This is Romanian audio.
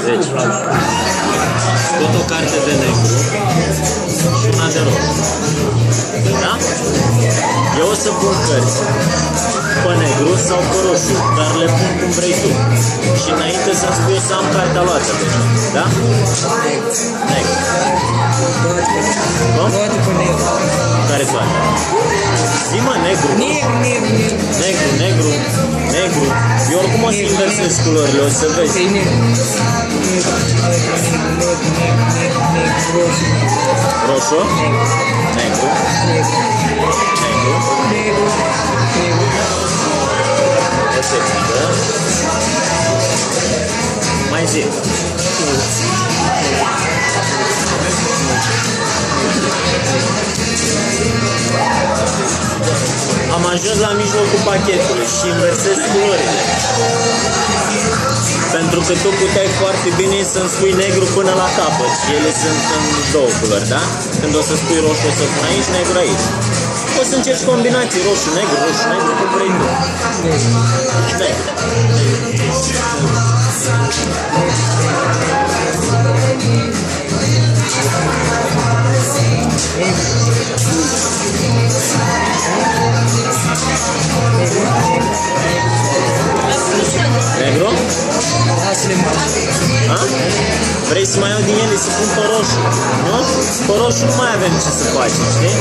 Deci, tot o carte de negru și una de roșu. Da? Eu o să pun cărți pe negru sau pe roșu, dar le pun cum vrei tu. Și înainte să-mi spui să am cartea luată deja. Da? Negru. Cum? Toate pe negru. Care toate? Zi-mă, negru. Negru. Eu oricum o să inversez culorile, o să vezi. Roșu? Negru. Mai zi. Am ajuns la mijlocul pachetului și inversez culorile. Pentru că tu puteai foarte bine să-mi spui negru până la capăt și ele sunt în două culori, da? Când o să spui roșu, o să pun aici, negru aici. O să încerci combinații, roșu, negru, cum vrei tu. Negru. Negru? Ha? Vrei să mai iau din ele să pun pe roșu? Nu? Pe roșu nu mai avem ce să facem, știi?